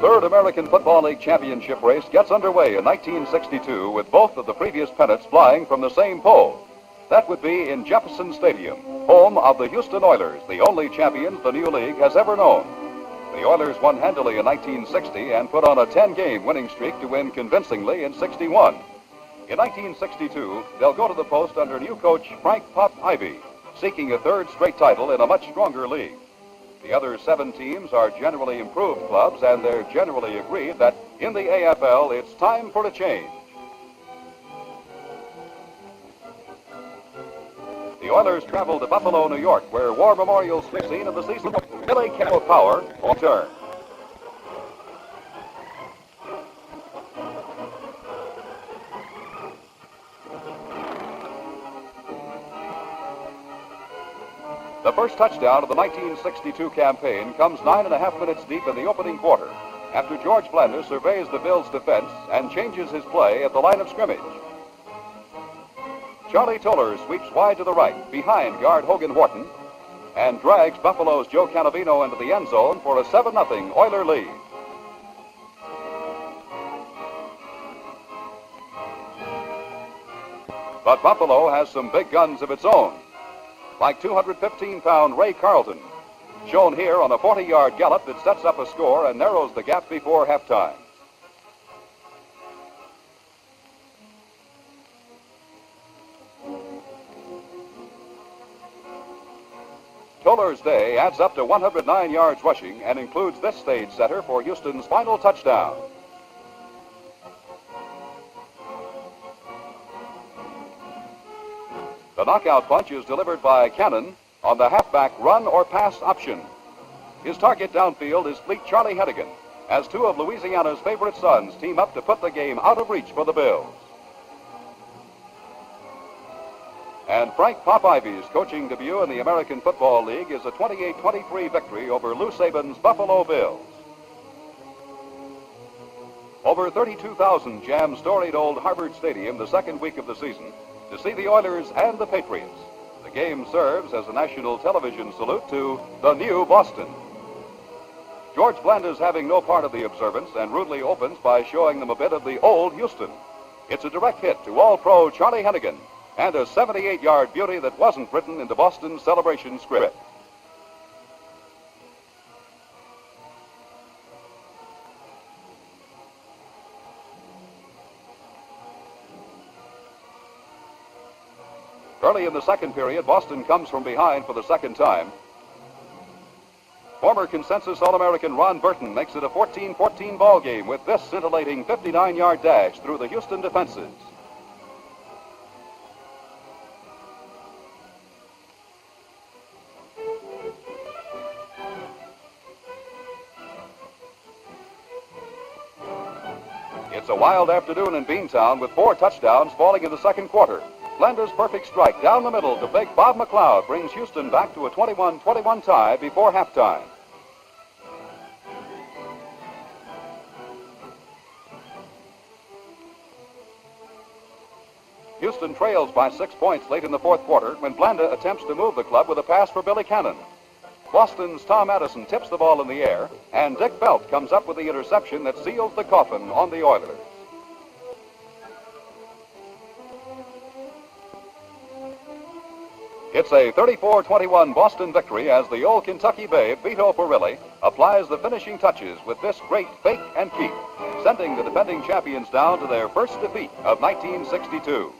third American Football League championship race gets underway in 1962 with both of the previous pennants flying from the same pole. That would be in Jefferson Stadium, home of the Houston Oilers, the only champions the new league has ever known. The Oilers won handily in 1960 and put on a 10-game winning streak to win convincingly in 61. In 1962, they'll go to the post under new coach Frank Pop Ivy, seeking a third straight title in a much stronger league. The other 7 teams are generally improved clubs, and they're generally agreed that in the AFL, it's time for a change. The Oilers travel to Buffalo, New York, where War Memorial's scene of the season, Billy Camo Power, will turn. The first touchdown of the 1962 campaign comes 9.5 minutes deep in the opening quarter, after George Blanda surveys the Bills' defense and changes his play at the line of scrimmage. Charlie Toller sweeps wide to the right, behind guard Hogan Horton, and drags Buffalo's Joe Canavino into the end zone for a 7-0 Oiler lead. But Buffalo has some big guns of its own, like 215-pound Ray Carlton, shown here on a 40-yard gallop that sets up a score and narrows the gap before halftime. Toller's day adds up to 109 yards rushing and includes this stage setter for Houston's final touchdown. The knockout punch is delivered by Cannon on the halfback run or pass option. His target downfield is fleet Charlie Hennigan, as 2 of Louisiana's favorite sons team up to put the game out of reach for the Bills. And Frank Pop Ivy's coaching debut in the American Football League is a 28-23 victory over Lou Saban's Buffalo Bills. Over 32,000 jam storied old Harvard Stadium the second week of the season to see the Oilers and the Patriots. The game serves as a national television salute to the new Boston. George Blanda's having no part of the observance and rudely opens by showing them a bit of the old Houston. It's a direct hit to All-Pro Charlie Hennigan and a 78-yard beauty that wasn't written into Boston's celebration script. Early in the second period, Boston comes from behind for the second time. Former consensus All-American Ron Burton makes it a 14-14 ball game with this scintillating 59-yard dash through the Houston defenses. It's a wild afternoon in Beantown with 4 touchdowns falling in the second quarter. Blanda's perfect strike down the middle to big Bob McLeod brings Houston back to a 21-21 tie before halftime. Houston trails by 6 points late in the fourth quarter when Blanda attempts to move the club with a pass for Billy Cannon. Boston's Tom Addison tips the ball in the air, and Dick Belt comes up with the interception that seals the coffin on the Oilers. It's a 34-21 Boston victory as the old Kentucky babe, Vito Perilli, applies the finishing touches with this great fake and keep, sending the defending champions down to their first defeat of 1962.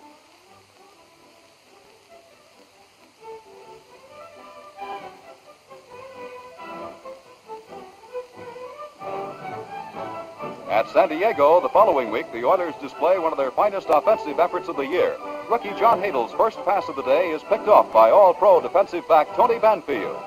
At San Diego the following week, the Oilers display one of their finest offensive efforts of the year. Rookie John Hadel's first pass of the day is picked off by All-Pro defensive back Tony Banfield.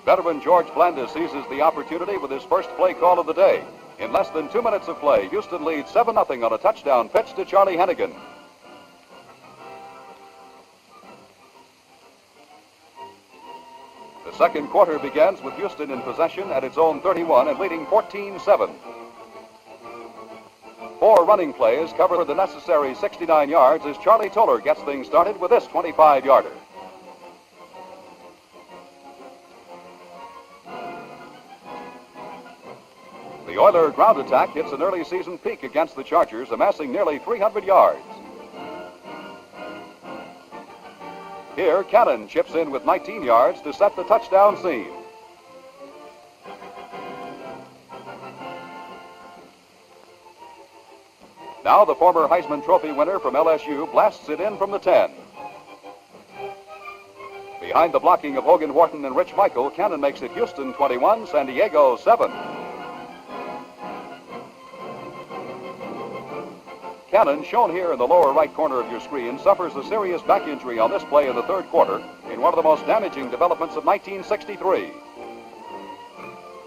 Veteran George Blanda seizes the opportunity with his first play call of the day. In less than 2 minutes of play, Houston leads 7-0 on a touchdown pitch to Charlie Hennigan. The second quarter begins with Houston in possession at its own 31 and leading 14-7. 4 running plays cover the necessary 69 yards as Charlie Toller gets things started with this 25-yarder. The Oiler ground attack hits an early season peak against the Chargers, amassing nearly 300 yards. Here, Cannon chips in with 19 yards to set the touchdown scene. Now the former Heisman Trophy winner from LSU blasts it in from the 10. Behind the blocking of Hogan Wharton and Rich Michael, Cannon makes it Houston 21, San Diego 7. Cannon, shown here in the lower right corner of your screen, suffers a serious back injury on this play in the third quarter in one of the most damaging developments of 1963.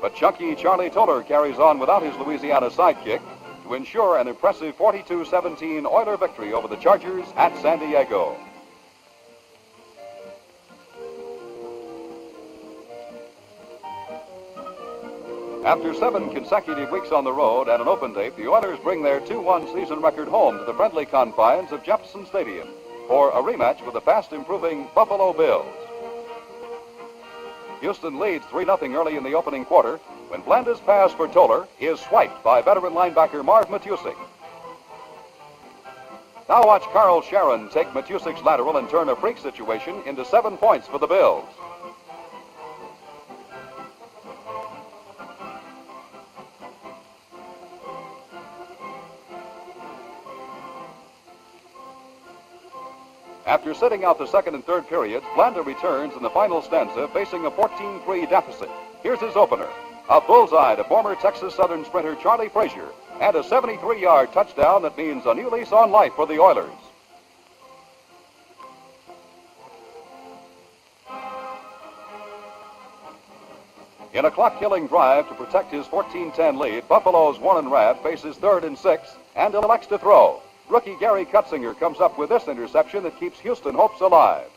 But chunky Charlie Toller carries on without his Louisiana sidekick to ensure an impressive 42-17 Oiler victory over the Chargers at San Diego. After 7 consecutive weeks on the road and an open date, the Oilers bring their 2-1 season record home to the friendly confines of Jefferson Stadium for a rematch with the fast-improving Buffalo Bills. Houston leads 3-0 early in the opening quarter when Blanda's pass for Toller is swiped by veteran linebacker Marv Matusik. Now watch Carl Sharon take Matusik's lateral and turn a freak situation into 7 points for the Bills. After sitting out the second and third periods, Blanda returns in the final stanza facing a 14-3 deficit. Here's his opener. A bullseye to former Texas Southern sprinter Charlie Frazier and a 73-yard touchdown that means a new lease on life for the Oilers. In a clock-killing drive to protect his 14-10 lead, Buffalo's Warren Rabb faces 3rd and 6 and elects to throw. Rookie Gary Kutzinger comes up with this interception that keeps Houston hopes alive.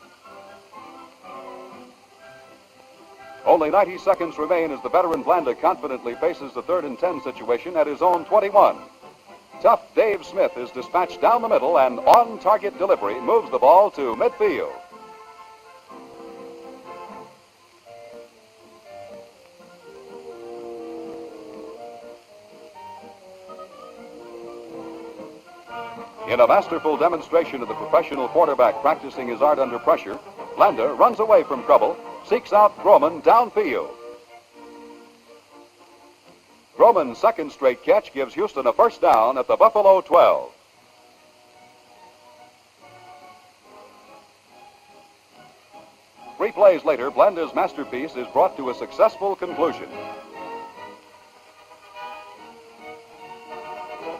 Only 90 seconds remain as the veteran Blanda confidently faces the 3rd and 10 situation at his own 21. Tough Dave Smith is dispatched down the middle and on-target delivery moves the ball to midfield. In a masterful demonstration of the professional quarterback practicing his art under pressure, Blanda runs away from trouble, seeks out Groman downfield. Groman's second straight catch gives Houston a first down at the Buffalo 12. Three plays later, Blanda's masterpiece is brought to a successful conclusion.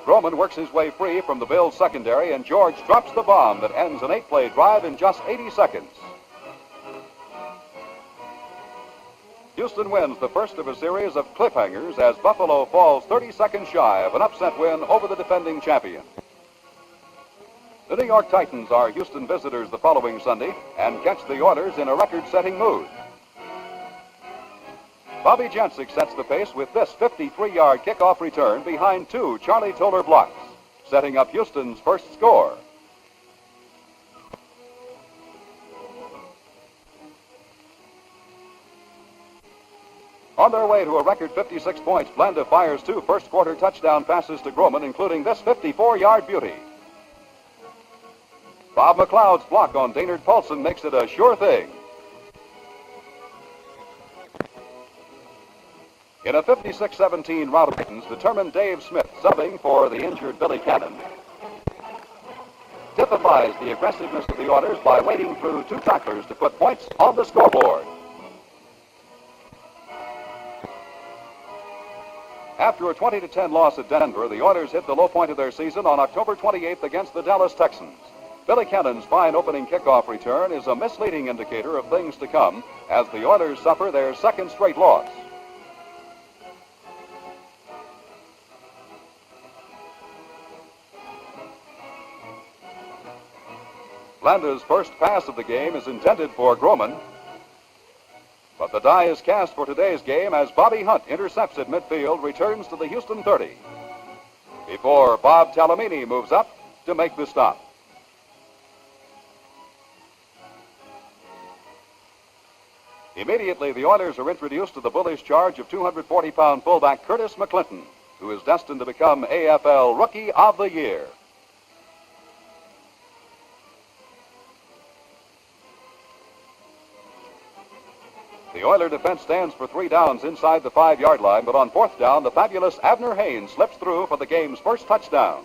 Groman works his way free from the Bills' secondary, and George drops the bomb that ends an 8-play drive in just 80 seconds. Houston wins the first of a series of cliffhangers as Buffalo falls 30 seconds shy of an upset win over the defending champion. The New York Titans are Houston visitors the following Sunday and catch the Oilers in a record-setting mood. Bobby Jancic sets the pace with this 53-yard kickoff return behind 2 Charlie Toller blocks, setting up Houston's first score. On their way to a record 56 points, Blanda fires 2 first-quarter touchdown passes to Groman, including this 54-yard beauty. Bob McLeod's block on Daynard Paulson makes it a sure thing. In a 56-17 rout of Titans, determined Dave Smith, subbing for the injured Billy Cannon, typifies the aggressiveness of the Oilers by wading through 2 tacklers to put points on the scoreboard. After a 20-10 loss at Denver, the Oilers hit the low point of their season on October 28th against the Dallas Texans. Billy Cannon's fine opening kickoff return is a misleading indicator of things to come as the Oilers suffer their second straight loss. Blanda's first pass of the game is intended for Groman, but the die is cast for today's game as Bobby Hunt intercepts at midfield, returns to the Houston 30, before Bob Talamini moves up to make the stop. Immediately, the Oilers are introduced to the bullish charge of 240-pound fullback Curtis McClinton, who is destined to become AFL Rookie of the Year. The Oiler defense stands for 3 downs inside the 5-yard line, but on 4th down, the fabulous Abner Haynes slips through for the game's first touchdown.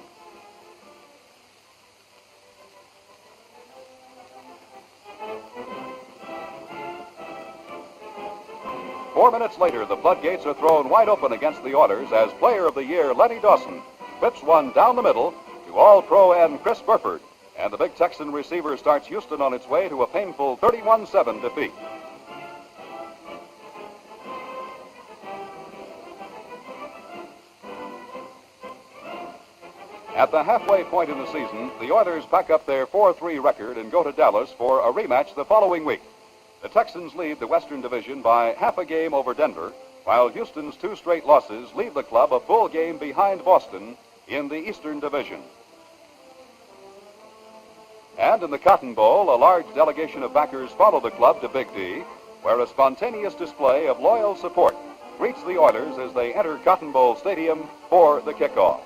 Four minutes later, the floodgates are thrown wide open against the Oilers as Player of the Year Lenny Dawson whips one down the middle to All-Pro end Chris Burford, and the big Texan receiver starts Houston on its way to a painful 31-7 defeat. At the halfway point in the season, the Oilers pack up their 4-3 record and go to Dallas for a rematch the following week. The Texans lead the Western Division by half a game over Denver, while Houston's 2 straight losses leave the club a full game behind Boston in the Eastern Division. And in the Cotton Bowl, a large delegation of backers follow the club to Big D, where a spontaneous display of loyal support greets the Oilers as they enter Cotton Bowl Stadium for the kickoff.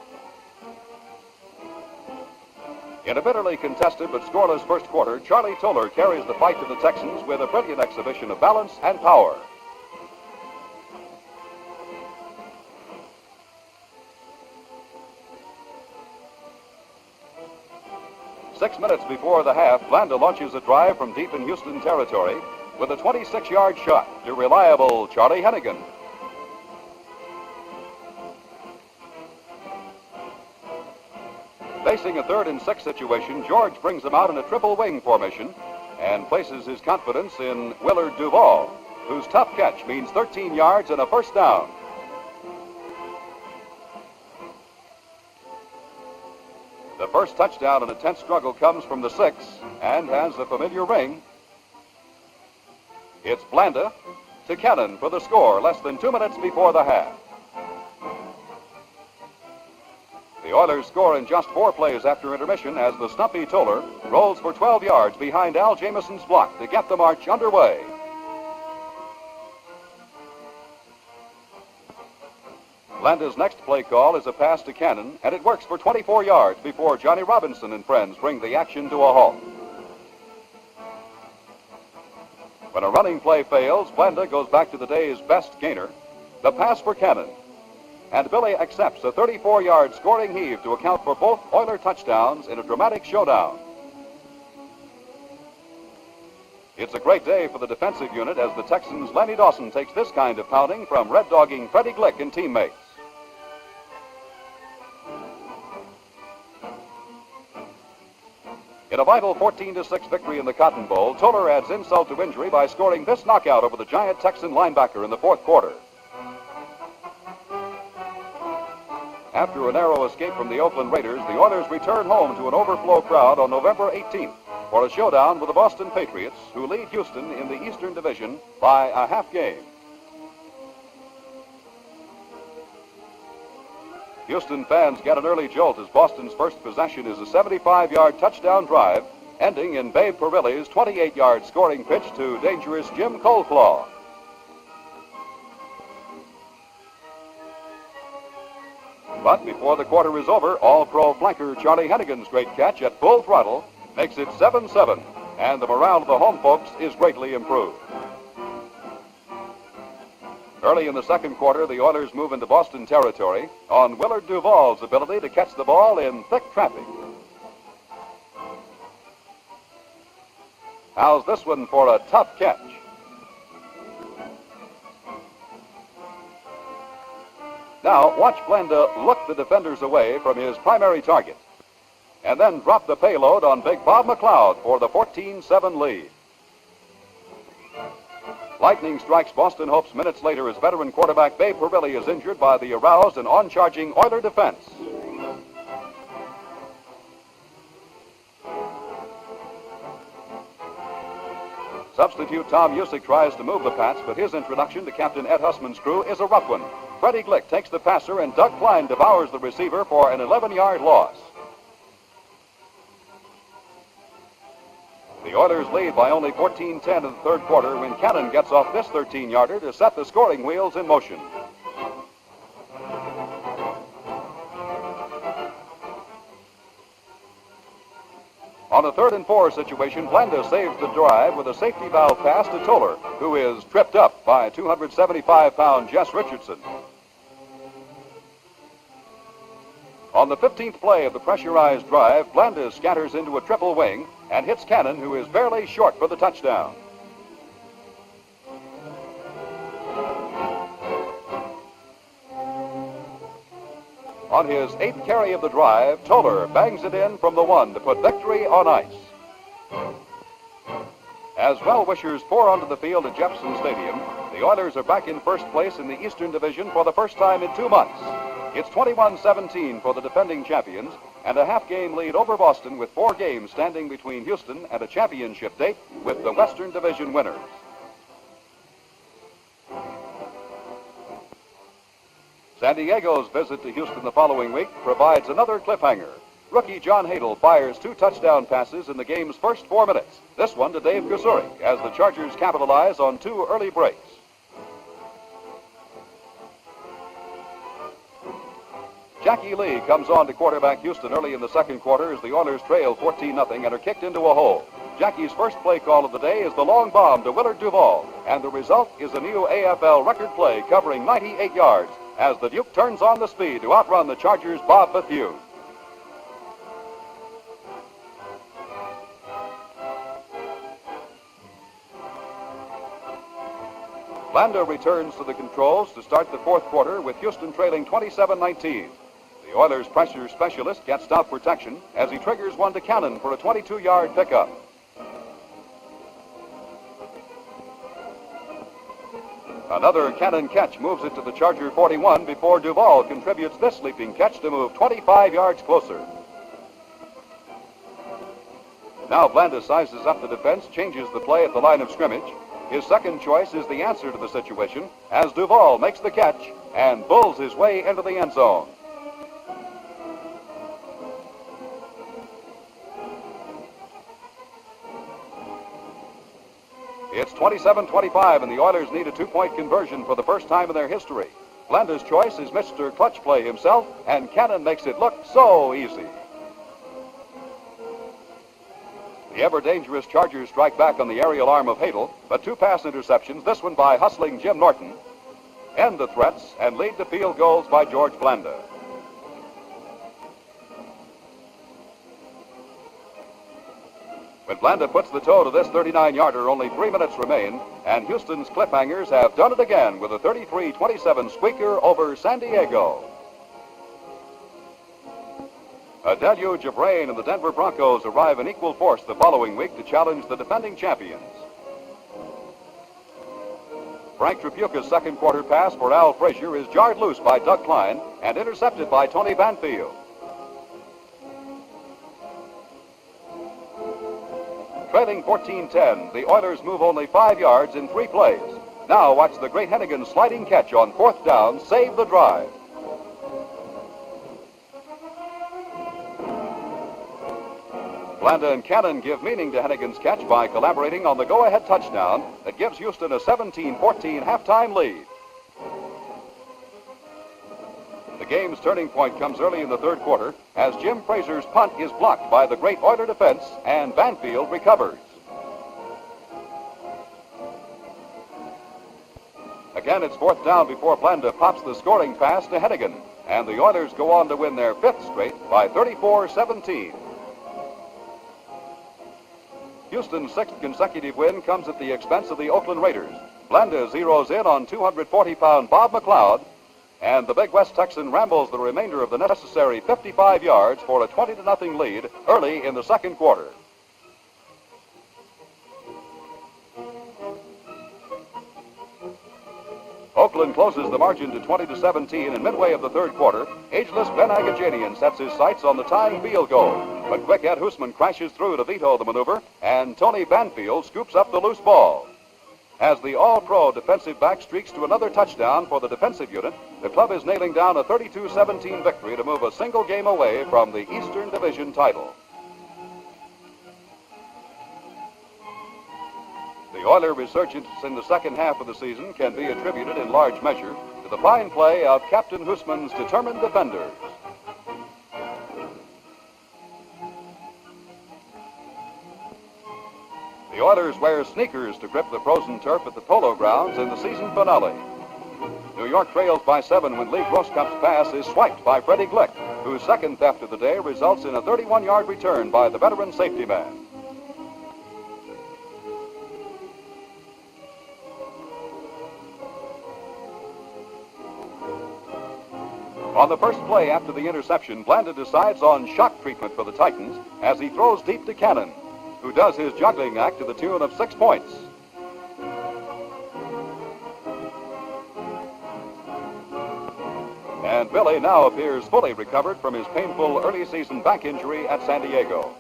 In a bitterly contested but scoreless first quarter, Charlie Toller carries the fight to the Texans with a brilliant exhibition of balance and power. Six minutes before the half, Blanda launches a drive from deep in Houston territory with a 26-yard shot to reliable Charlie Hennigan. Facing a 3rd and 6 situation, George brings them out in a triple wing formation and places his confidence in Willard Duvall, whose tough catch means 13 yards and a first down. The first touchdown in a tense struggle comes from the 6 and has the familiar ring. It's Blanda to Cannon for the score less than 2 minutes before the half. The Oilers score in just 4 plays after intermission as the stumpy Toller rolls for 12 yards behind Al Jamison's block to get the march underway. Blanda's next play call is a pass to Cannon, and it works for 24 yards before Johnny Robinson and friends bring the action to a halt. When a running play fails, Blanda goes back to the day's best gainer, the pass for Cannon. And Billy accepts a 34-yard scoring heave to account for both Oiler touchdowns in a dramatic showdown. It's a great day for the defensive unit as the Texans' Lenny Dawson takes this kind of pounding from red-dogging Freddie Glick and teammates. In a vital 14-6 victory in the Cotton Bowl, Toller adds insult to injury by scoring this knockout over the giant Texan linebacker in the 4th quarter. After a narrow escape from the Oakland Raiders, the Oilers return home to an overflow crowd on November 18th for a showdown with the Boston Patriots, who lead Houston in the Eastern Division by a half game. Houston fans get an early jolt as Boston's first possession is a 75-yard touchdown drive, ending in Babe Parilli's 28-yard scoring pitch to dangerous Jim Coldclaw. But before the quarter is over, All-Pro flanker Charlie Hennigan's great catch at full throttle makes it 7-7, and the morale of the home folks is greatly improved. Early in the second quarter, the Oilers move into Boston territory on Willard Duvall's ability to catch the ball in thick traffic. How's this one for a tough catch? Now, watch Blanda look the defenders away from his primary target, and then drop the payload on Big Bob McLeod for the 14-7 lead. Lightning strikes Boston hopes minutes later as veteran quarterback Babe Parilli is injured by the aroused and on-charging Oiler defense. Substitute Tom Usick tries to move the Pats, but his introduction to Captain Ed Hussman's crew is a rough one. Freddie Glick takes the passer, and Doug Klein devours the receiver for an 11-yard loss. The Oilers lead by only 14-10 in the third quarter when Cannon gets off this 13-yarder to set the scoring wheels in motion. On a 3rd and 4 situation, Blanda saves the drive with a safety valve pass to Toller, who is tripped up by 275-pound Jess Richardson. On the 15th play of the pressurized drive, Blanda scatters into a triple wing and hits Cannon, who is barely short for the touchdown. On his 8th carry of the drive, Toller bangs it in from the 1 to put victory on ice. As well-wishers pour onto the field at Jefferson Stadium, the Oilers are back in first place in the Eastern Division for the first time in 2 months. It's 21-17 for the defending champions and a half-game lead over Boston, with 4 games standing between Houston and a championship date with the Western Division winners. San Diego's visit to Houston the following week provides another cliffhanger. Rookie John Hadel fires 2 touchdown passes in the game's first 4 minutes. This one to Dave Kasurik as the Chargers capitalize on 2 early breaks. Jackie Lee comes on to quarterback Houston early in the second quarter as the Oilers trail 14-0 and are kicked into a hole. Jackie's first play call of the day is the long bomb to Willard Duvall, and the result is a new AFL record play covering 98 yards as the Duke turns on the speed to outrun the Chargers' Bob Bethune. Blanda returns to the controls to start the fourth quarter with Houston trailing 27-19. The Oilers' pressure specialist gets stout protection as he triggers one to Cannon for a 22-yard pickup. Another Cannon catch moves it to the Charger 41 before Duvall contributes this leaping catch to move 25 yards closer. Now Blanda sizes up the defense, changes the play at the line of scrimmage. His second choice is the answer to the situation as Duvall makes the catch and bulls his way into the end zone. It's 27-25, and the Oilers need a 2-point conversion for the first time in their history. Blanda's choice is Mr. Clutch Play himself, and Cannon makes it look so easy. The ever-dangerous Chargers strike back on the aerial arm of Hadel, but 2 pass interceptions, this one by hustling Jim Norton, end the threats and lead to field goals by George Blanda. When Blanda puts the toe to this 39-yarder, only 3 minutes remain, and Houston's Cliffhangers have done it again with a 33-27 squeaker over San Diego. A deluge of rain and the Denver Broncos arrive in equal force the following week to challenge the defending champions. Frank Tripucca's second quarter pass for Al Frazier is jarred loose by Doug Klein and intercepted by Tony Banfield. Trailing 14-10, the Oilers move only 5 yards in 3 plays. Now watch the great Hennigan sliding catch on 4th down save the drive. Blanda and Cannon give meaning to Hennigan's catch by collaborating on the go-ahead touchdown that gives Houston a 17-14 halftime lead. The game's turning point comes early in the third quarter as Jim Frazier's punt is blocked by the great Oiler defense and Banfield recovers. Again, it's 4th down before Blanda pops the scoring pass to Hennigan, and the Oilers go on to win their 5th straight by 34-17. Houston's 6th consecutive win comes at the expense of the Oakland Raiders. Blanda zeroes in on 240-pound Bob McLeod, and the big West Texan rambles the remainder of the necessary 55 yards for a 20-0 lead early in the second quarter. Oakland closes the margin to 20-17 in midway of the third quarter. Ageless Ben Agajanian sets his sights on the tying field goal, but quick Ed Hoosman crashes through to veto the maneuver, and Tony Banfield scoops up the loose ball. As the All-Pro defensive back streaks to another touchdown for the defensive unit, the club is nailing down a 32-17 victory to move a single game away from the Eastern Division title. The Oiler resurgence in the second half of the season can be attributed in large measure to the fine play of Captain Hoosman's determined defenders. The Oilers wear sneakers to grip the frozen turf at the Polo Grounds in the season finale. New York trails by 7 when Lee Grosskopf's pass is swiped by Freddie Glick, whose second theft of the day results in a 31-yard return by the veteran safety man. On the first play after the interception, Blanda decides on shock treatment for the Titans as he throws deep to Cannon, who does his juggling act to the tune of 6 points. And Billy now appears fully recovered from his painful early season back injury at San Diego.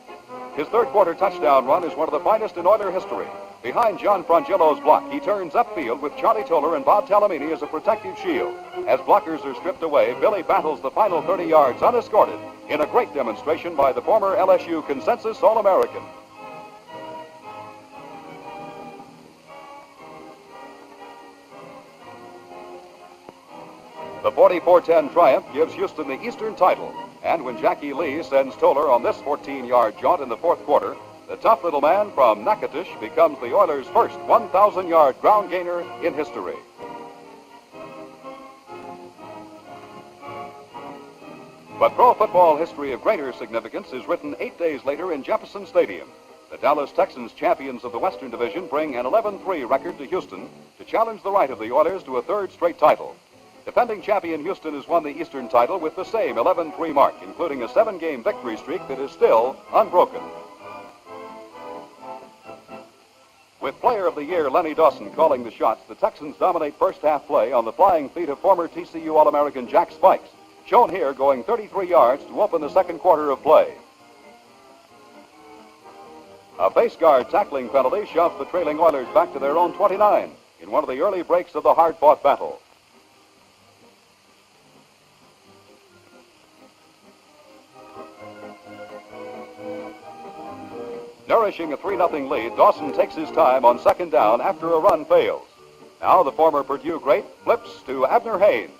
His third quarter touchdown run is one of the finest in Oiler history. Behind John Frangillo's block, he turns upfield with Charlie Toller and Bob Talamini as a protective shield. As blockers are stripped away, Billy battles the final 30 yards unescorted in a great demonstration by the former LSU consensus All-American. The 44-10 triumph gives Houston the Eastern title, and when Jackie Lee sends Toller on this 14-yard jaunt in the fourth quarter, the tough little man from Natchitoches becomes the Oilers' first 1,000-yard ground gainer in history. But pro football history of greater significance is written 8 days later in Jefferson Stadium. The Dallas Texans, champions of the Western Division, bring an 11-3 record to Houston to challenge the right of the Oilers to a third straight title. Defending champion Houston has won the Eastern title with the same 11-3 mark, including a 7-game victory streak that is still unbroken. With Player of the Year Lenny Dawson calling the shots, the Texans dominate first half play on the flying feet of former TCU All-American Jack Spikes, shown here going 33 yards to open the second quarter of play. A face guard tackling penalty shoves the trailing Oilers back to their own 29 in one of the early breaks of the hard-fought battle. Nourishing a 3-0 lead, Dawson takes his time on second down after a run fails. Now the former Purdue great flips to Abner Haynes,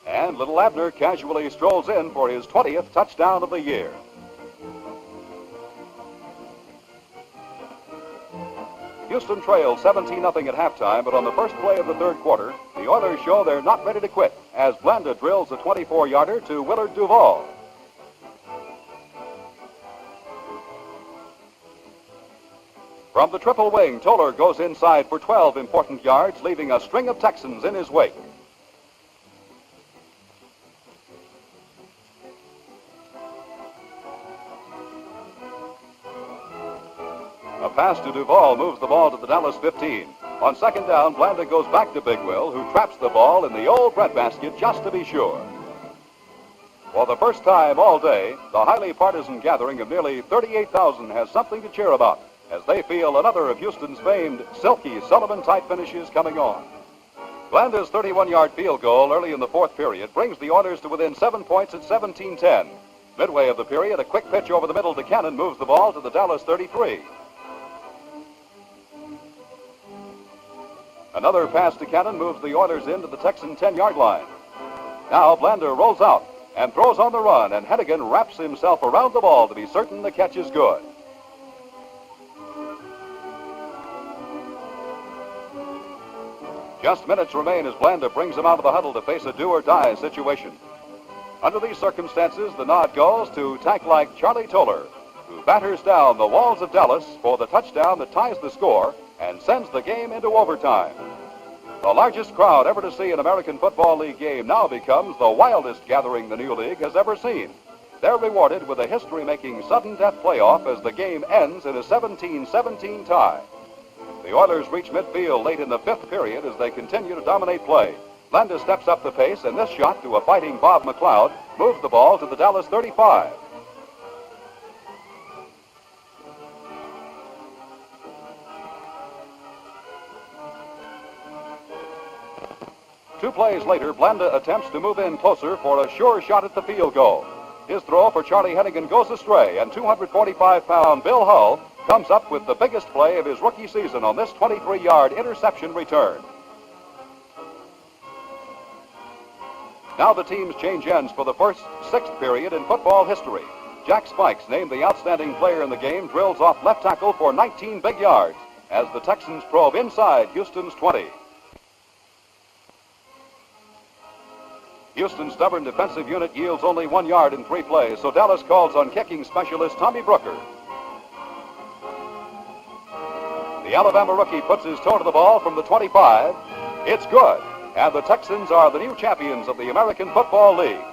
and little Abner casually strolls in for his 20th touchdown of the year. Houston trails 17-0 at halftime, but on the first play of the third quarter, the Oilers show they're not ready to quit as Blanda drills a 24-yarder to Willard Duvall. From the triple wing, Toller goes inside for 12 important yards, leaving a string of Texans in his wake. A pass to Duvall moves the ball to the Dallas 15. On second down, Blanda goes back to Big Will, who traps the ball in the old breadbasket just to be sure. For the first time all day, the highly partisan gathering of nearly 38,000 has something to cheer about, as they feel another of Houston's famed silky Sullivan-type finishes coming on. Blanda's 31-yard field goal early in the fourth period brings the Oilers to within 7 points at 17-10. Midway of the period, a quick pitch over the middle to Cannon moves the ball to the Dallas 33. Another pass to Cannon moves the Oilers into the Texan 10-yard line. Now Blanda rolls out and throws on the run, and Hennigan wraps himself around the ball to be certain the catch is good. Just minutes remain as Blanda brings him out of the huddle to face a do-or-die situation. Under these circumstances, the nod goes to tank-like Charlie Toller, who batters down the walls of Dallas for the touchdown that ties the score and sends the game into overtime. The largest crowd ever to see an American Football League game now becomes the wildest gathering the new league has ever seen. They're rewarded with a history-making sudden death playoff as the game ends in a 17-17 tie. The Oilers reach midfield late in the fifth period as they continue to dominate play. Blanda steps up the pace, and this shot to a fighting Bob McLeod moves the ball to the Dallas 35. Two plays later, Blanda attempts to move in closer for a sure shot at the field goal. His throw for Charlie Hennigan goes astray, and 245-pound Bill Hull comes up with the biggest play of his rookie season on this 23-yard interception return. Now the teams change ends for the first sixth period in football history. Jack Spikes, named the outstanding player in the game, drills off left tackle for 19 big yards, as the Texans probe inside Houston's 20. Houston's stubborn defensive unit yields only 1 yard in 3 plays, so Dallas calls on kicking specialist Tommy Brooker. The Alabama rookie puts his toe to the ball from the 25. It's good, and the Texans are the new champions of the American Football League.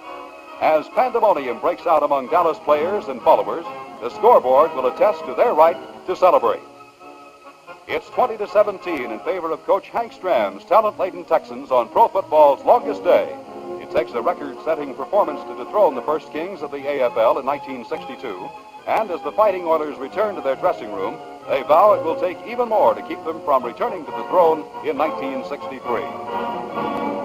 As pandemonium breaks out among Dallas players and followers, the scoreboard will attest to their right to celebrate. It's 20-17 in favor of Coach Hank Stram's talent-laden Texans on pro football's longest day. It takes a record-setting performance to dethrone the first kings of the AFL in 1962, and as the Fighting Oilers return to their dressing room, they vow it will take even more to keep them from returning to the throne in 1963.